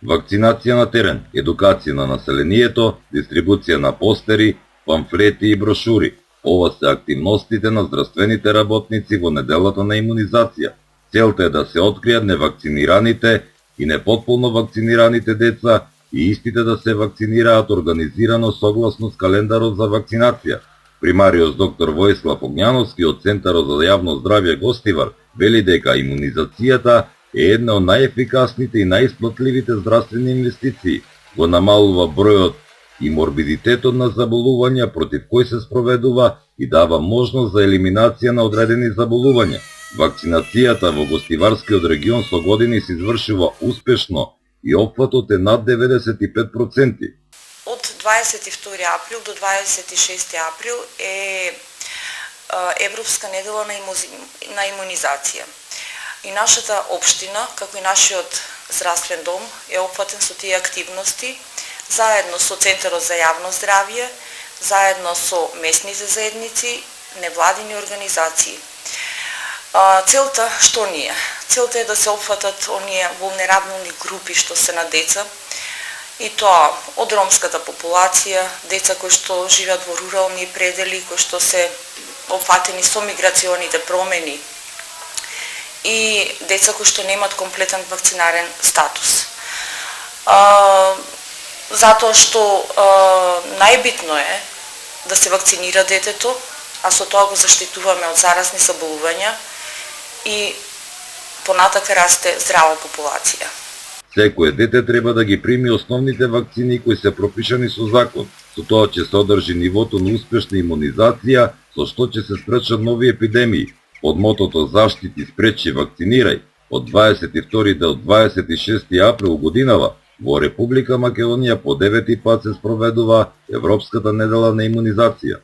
Вакцинација на терен, едукација на населението, дистрибуција на постери, памфлети и брошури. Ова се активностите на здравствените работници во неделата на имунизација. Целта е да се откријат невакцинираните и непотполно вакцинираните деца и истите да се вакцинираат организирано согласно с календарот за вакцинација. Примариус доктор Војслав Огњановски од Центарот за јавно здравје Гостивар вели дека имунизацијата е една од најефикасните и најисплатливите здравствени инвестиции. Го намалува бројот и морбидитетот на заболувања против кои се спроведува и дава можност за елиминација на одредени заболувања. Вакцинацијата во Гостиварскиот регион со години се извршува успешно и опфатот е над 95%. Од 22 април до 26 април е Европска недела на имунизација. И нашата општина, како и нашиот здравствен дом, е опфатен со тие активности, заедно со Центарот за јавно здравје, заедно со местните заедници, невладини организации. Целта што ни е? Целта е да се опфатат оние вулнерабилни групи што се на деца, и тоа од ромската популација, деца кои што живеат во рурални предели, кои што се опфатени со миграционите промени и деца кои што немаат комплетен вакцинарен статус. Затоа што најбитно е да се вакцинира детето, а со тоа го заштитуваме од заразни заболувања и понатака расте здрава популација. Секое дете треба да ги прими основните вакцини кои се пропишани со закон. Со тоа ќе се одржи нивото на успешна имунизација, со што ќе се спречат нови епидемии. Под мотото "Заштити, спречи, вакцинирај" од 22 до 26 април годинава во Република Македонија по 9 пат се спроведува Европската недела на имунизација.